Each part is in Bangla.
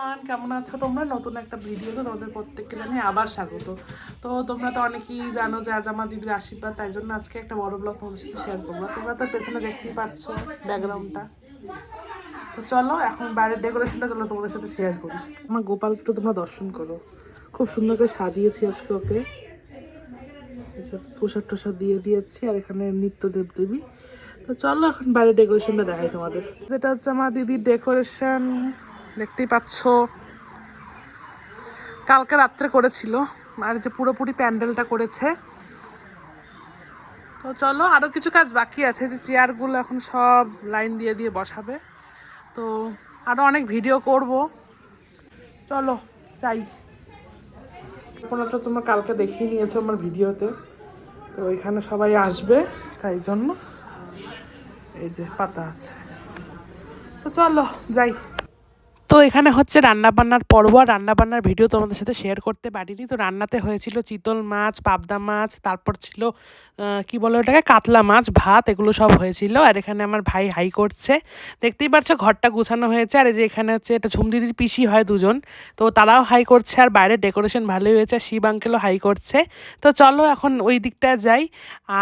এভরিওয়ান, কেমন আছো তোমরা? নতুন একটা ভিডিওতে তোমাদের প্রত্যেককে জানিয়ে আবার স্বাগত। তো তোমরা তো অনেকেই জানো যে আজ আমার দিদির আশীর্বাদ, তাই জন্য আজকে একটা বড় ব্লগ তোমাদের সাথে শেয়ার করবো। তোমরা তো পেছনে দেখতেই পাচ্ছ ব্যাকগ্রাউন্ডটা। তো চলো এখন বাইরের ডেকোরেশনটা চলো তোমাদের সাথে শেয়ার করি। আমার গোপালকে একটু তোমরা দর্শন করো, খুব সুন্দর করে সাজিয়েছি আজকে ওকে। প্রসাদ টসাদ দিয়ে দিয়েছি আর এখানে নিত্য দেবদেবী। তো চলো এখন বাইরের ডেকোরেশনটা দেখাই তোমাদের। যেটা হচ্ছে আমার দিদির ডেকোরেশন, দেখতেই পাচ্ছ কালকে রাত্রে করেছিল, আর যে পুরোপুরি প্যান্ডেলটা করেছে। তো চলো আরো কিছু কাজ বাকি আছে, যে চেয়ারগুলো এখন সব লাইন দিয়ে দিয়ে বসাবে। তো আরো অনেক ভিডিও করব, চলো চাই। তো তোমরা কালকে দেখিয়ে নিয়েছো আমার ভিডিওতে, তো এখানে সবাই আসবে তাই জন্য এই যে পাতা আছে। তো চলো যাই। তো এখানে হচ্ছে রান্নাবান্নার পর্ব, আর রান্নাবান্নার ভিডিও তোমাদের সাথে শেয়ার করতে পারিনি। তো রান্নাতে হয়েছিল চিতল মাছ, পাবদা মাছ, তারপর ছিল কি বলে ওটাকে, কাতলা মাছ, ভাত, এগুলো সব হয়েছিল। আর এখানে আমার ভাই হাই করছে, দেখতেই পাচ্ছ ঘরটা গুছানো হয়েছে। আর এই যে এখানে হচ্ছে এটা ঝুমদিদির পিসি হয় দুজন, তো তারাও হাই করছে। আর বাইরে ডেকোরেশন ভালোই হয়েছে, শিব আঙ্কেলও হাই করছে। তো চলো এখন ওই দিকটা যাই।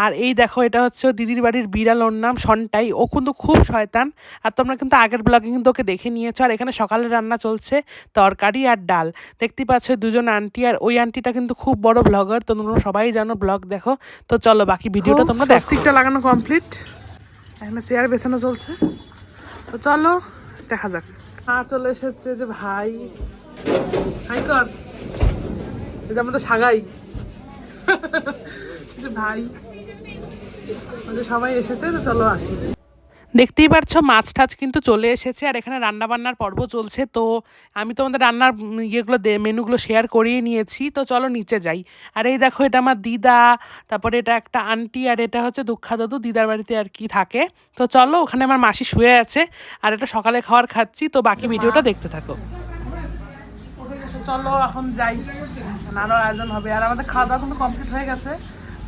আর এই দেখো এটা হচ্ছে দিদির বাড়ির বিড়াল, ওর নাম সন্টাই। ও কিন্তু খুব শয়তান, আর তোমরা কিন্তু আগের ব্লগে কিন্তু ওকে দেখে নিয়েছো। আর এখানে সকালে রান্না চলছে তরকারি আর ডাল, দেখতেই পাচ্ছ দুজন আন্টি। আর ওই আন্টিটা কিন্তু খুব বড় ব্লগার, তো তোমরা সবাই জানো, ব্লগ দেখো। তো চলো বাকি ভিডিওটা তোমরা দেখো। স্টিকটা লাগানো কমপ্লিট, এখানে চেয়ার বেছানো চলছে। তো চলো দেখা যাক। চলে এসেছে যে ভাই, হাই কর, এটা আমাদের সাগাই যে ভাই, সবাই এসেছে। তো চলো আসি। দেখতেই পাচ্ছ মাছ টাছ কিন্তু চলে এসেছে, আর এখানে রান্নাবান্নার পর্ব চলছে। তো আমি তোমাদের রান্নার ইয়েগুলো মেনুগুলো শেয়ার করিয়ে নিয়েছি। তো চলো নিচে যাই। আর এই দেখো এটা আমার দিদা, তারপরে এটা একটা আন্টি, আর এটা হচ্ছে দুঃখা দাদু, দিদার বাড়িতে আর কি থাকে। তো চলো ওখানে আমার মাসি শুয়ে আছে, আর এটা সকালে খাওয়ার খাচ্ছি। তো বাকি ভিডিওটা দেখতে থাকো। চলো এখন যাই, আরও আয়োজন হবে। আর আমাদের খাওয়া দাওয়া কিন্তু কমপ্লিট হয়ে গেছে,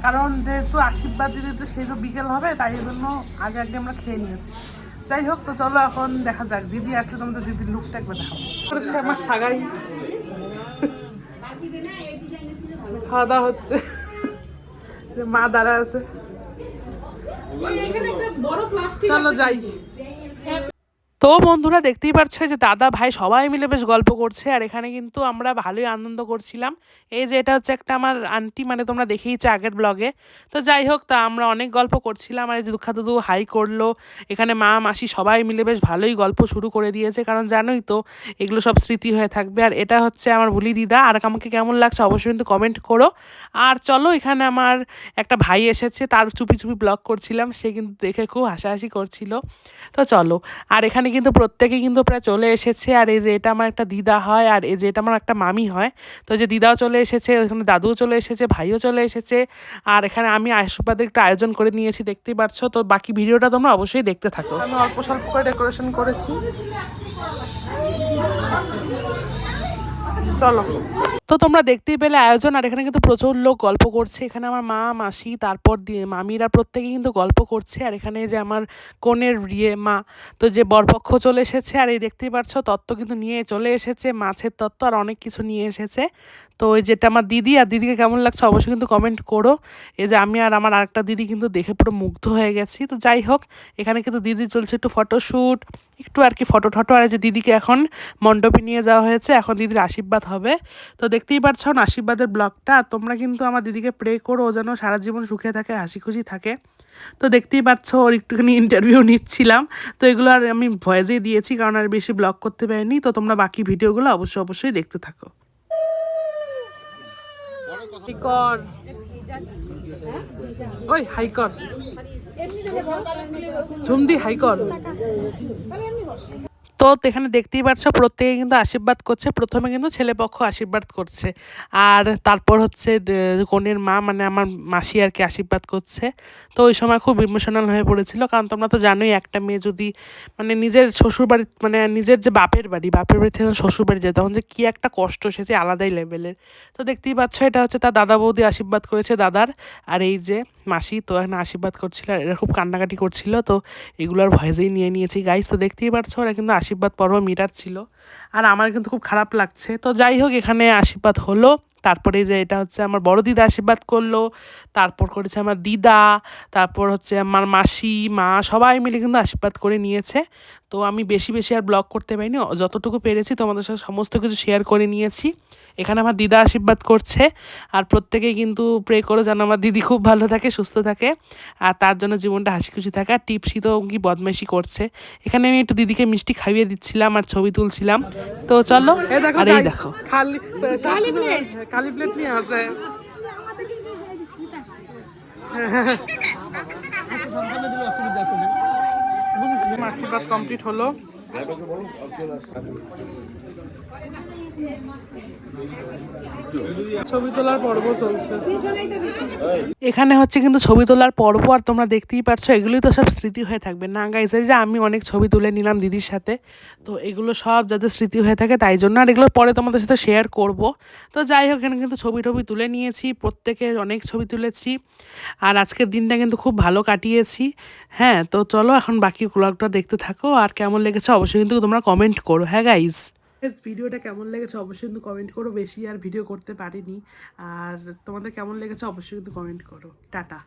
কারণ যেহেতু আশীর্বাদ দিতে সেই তো বিকেল হবে, তাই জন্য আগে আগে আমরা খেয়ে নিয়েছি। যাই হোক, তো চলো এখন দেখা যাক। দিদি আসলে তোমাদের দিদির লুকটা একবার দেখাবো। হচ্ছে আমার সাগাই, খাওয়া দাওয়া হচ্ছে, মা দাঁড়া আছে। চলো যাই। তো বন্ধুরা দেখতেই পাচ্ছ যে দাদা ভাই সবাই মিলে বেশ গল্প করছে, আর এখানে কিন্তু আমরা ভালোই আনন্দ করছিলাম। এই যে এটা হচ্ছে একটা আমার আন্টি, মানে তোমরা দেখেইছো আগের ব্লগে। তো যাই হোক, তা আমরা অনেক গল্প করছিলাম। আর এই যে দুঃখা দাদু হাই করলো, এখানে মা মাসি সবাই মিলে বেশ ভালোই গল্প শুরু করে দিয়েছে, কারণ জানোই তো এগুলো সব স্মৃতি হয়ে থাকবে। আর এটা হচ্ছে আমার বুলি দিদা। আর আমাকে কেমন লাগছে অবশ্যই কিন্তু কমেন্ট করো। আর চলো এখানে আমার একটা ভাই এসেছে, তার চুপি চুপি ব্লগ করছিলাম, সে কিন্তু দেখে খুব হাসাহাসি করছিল। তো চলো, আর এখানে কিন্তু প্রত্যেকেই কিন্তু প্রায় চলে এসেছে। আর এই যে এটা আমার একটা দিদা হয়, আর এই যে এটা আমার একটা মামি হয়। তো যে দিদাও চলে এসেছে, ওখানে দাদুও চলে এসেছে, ভাইও চলে এসেছে। আর এখানে আমি আশীর্বাদের একটা আয়োজন করে নিয়েছি, দেখতেই পাচ্ছ। তো বাকি ভিডিওটা তোমরা অবশ্যই দেখতে থাকো। আমি অল্প স্বল্প করে ডেকোরেশন করেছি, চলো। তো তোমরা দেখতেই পেলে আয়োজন। আর এখানে কিন্তু প্রচুর লোক গল্প করছে, এখানে আমার মা মাসি তারপর মামিরা প্রত্যেকে কিন্তু গল্প করছে। আর এখানে যে আমার কনের মা, তো যে বরপক্ষ চলে এসেছে। আর এই দেখতেই পাচ্ছ তত্ত্ব কিন্তু নিয়ে চলে এসেছে, মাছের তত্ত্ব আর অনেক কিছু নিয়ে এসেছে। তো ওই যেটা আমার দিদি, আর দিদিকে কেমন লাগছে অবশ্যই কিন্তু কমেন্ট করো। এই যে আমি আর আমার আরেকটা দিদি কিন্তু দেখে পুরো মুগ্ধ হয়ে গেছি। তো যাই হোক, এখানে কিন্তু দিদি চলছে একটু ফটোশ্যুট, একটু আর কি ফটো ঠটো। আর যে দিদিকে এখন মণ্ডপে নিয়ে যাওয়া হয়েছে, এখন দিদির আশীর্বাদ হবে। তো দেখতেই পাচ্ছ আশীর্বাদের ব্লগটা। আর তোমরা কিন্তু আমার দিদিকে প্রে করো, ও যেন সারা জীবন সুখে থাকে, হাসি খুশি থাকে। তো দেখতেই পাচ্ছ ওর একটুখানি ইন্টারভিউ নিচ্ছিলাম। তো এগুলো আর আমি ভয়েসেই দিয়েছি, কারণ আর বেশি ব্লগ করতে পারিনি। তো তোমরা বাকি ভিডিওগুলো অবশ্যই দেখতে থাকো। ওই হাইকর ঝুমদি হাইকর। তো এখানে দেখতেই পাচ্ছ প্রত্যেকে কিন্তু আশীর্বাদ করছে। প্রথমে কিন্তু ছেলেপক্ষ আশীর্বাদ করছে, আর তারপর হচ্ছে কনের মা, মানে আমার মাসি আর কি আশীর্বাদ করছে। তো ওই সময় খুব ইমোশনাল হয়ে পড়েছিল, কারণ তোমরা তো জানোই একটা মেয়ে যদি মানে নিজের শ্বশুরবাড়ি, মানে নিজের যে বাপের বাড়ি থেকে শ্বশুরবাড়ি যায়, তখন যে কী একটা কষ্ট, সেটি আলাদাই লেভেলের। তো দেখতেই পাচ্ছ এটা হচ্ছে তার দাদা বৌদি আশীর্বাদ করেছে দাদার। আর এই যে মাসি, তো এখানে আশীর্বাদ করছিল, আর এরা খুব কান্নাকাটি করছিল, তো এগুলোর ভয়েসেই নিয়ে নিয়েছি গাইস। তো দেখতেই পারছো ওরা কিন্তু আশীর্বাদ পর্ব মিটাচ্ছিল, আর আমার কিন্তু খুব খারাপ লাগছে। তো যাই হোক, এখানে আশীর্বাদ হলো। তারপরে যে এটা হচ্ছে আমার বড় দিদা আশীর্বাদ করলো, তারপর করেছে আমার দিদা, তারপর হচ্ছে আমার মাসি, মা, সবাই মিলে কিন্তু আশীর্বাদ করে নিয়েছে। তো আমি বেশি বেশি আর ব্লগ করতে পারিনি, যতটুকু পেরেছি তোমাদের সাথে সমস্ত কিছু শেয়ার করে নিয়েছি। এখানে আমার দিদা আশীর্বাদ করছে, আর প্রত্যেকেই কিন্তু প্রে করো যেন আমার দিদি খুব ভালো থাকে, সুস্থ থাকে, আর তার জন্য জীবনটা হাসি খুশি থাকে। আর টিপসি তো কি বদমাইশি করছে, এখানে আমি একটু দিদিকে মিষ্টি খাইয়ে দিচ্ছিলাম আর ছবি তুলছিলাম। তো চলো, আর এই দেখো খালি খালি প্লেট নিয়ে আসে। আশীর্বাদ কমপ্লিট হলো। ছবি তোলার পর্ব চলছে এখানে, হচ্ছে কিন্তু ছবি তোলার পর্ব। আর তোমরা দেখতেই পারছো এগুলোই তো সব স্মৃতি হয়ে থাকবে না গাইস? এই যে আমি অনেক ছবি তুলে নিলাম দিদির সাথে, তো এগুলো সব যাতে স্মৃতি হয়ে থাকে তাই জন্য, আর এগুলো পরে তোমাদের সাথে শেয়ার করব। তো যাই হোক, এখানে কিন্তু ছবি টবি তুলে নিয়েছি, প্রত্যেকের অনেক ছবি তুলেছি, আর আজকের দিনটা কিন্তু খুব ভালো কাটিয়েছি। হ্যাঁ, তো চলো এখন বাকি ব্লগটা দেখতে থাকো, আর কেমন লেগেছে অবশ্যই কিন্তু তোমরা কমেন্ট করো। হ্যাঁ গাইস, ভিডিওটা কেমন লেগেছে অবশ্যই কিন্তু কমেন্ট করো। বেশি আর ভিডিও করতে পারিনি, আর তোমাদের কেমন লেগেছে অবশ্যই কিন্তু কমেন্ট করো। টাটা।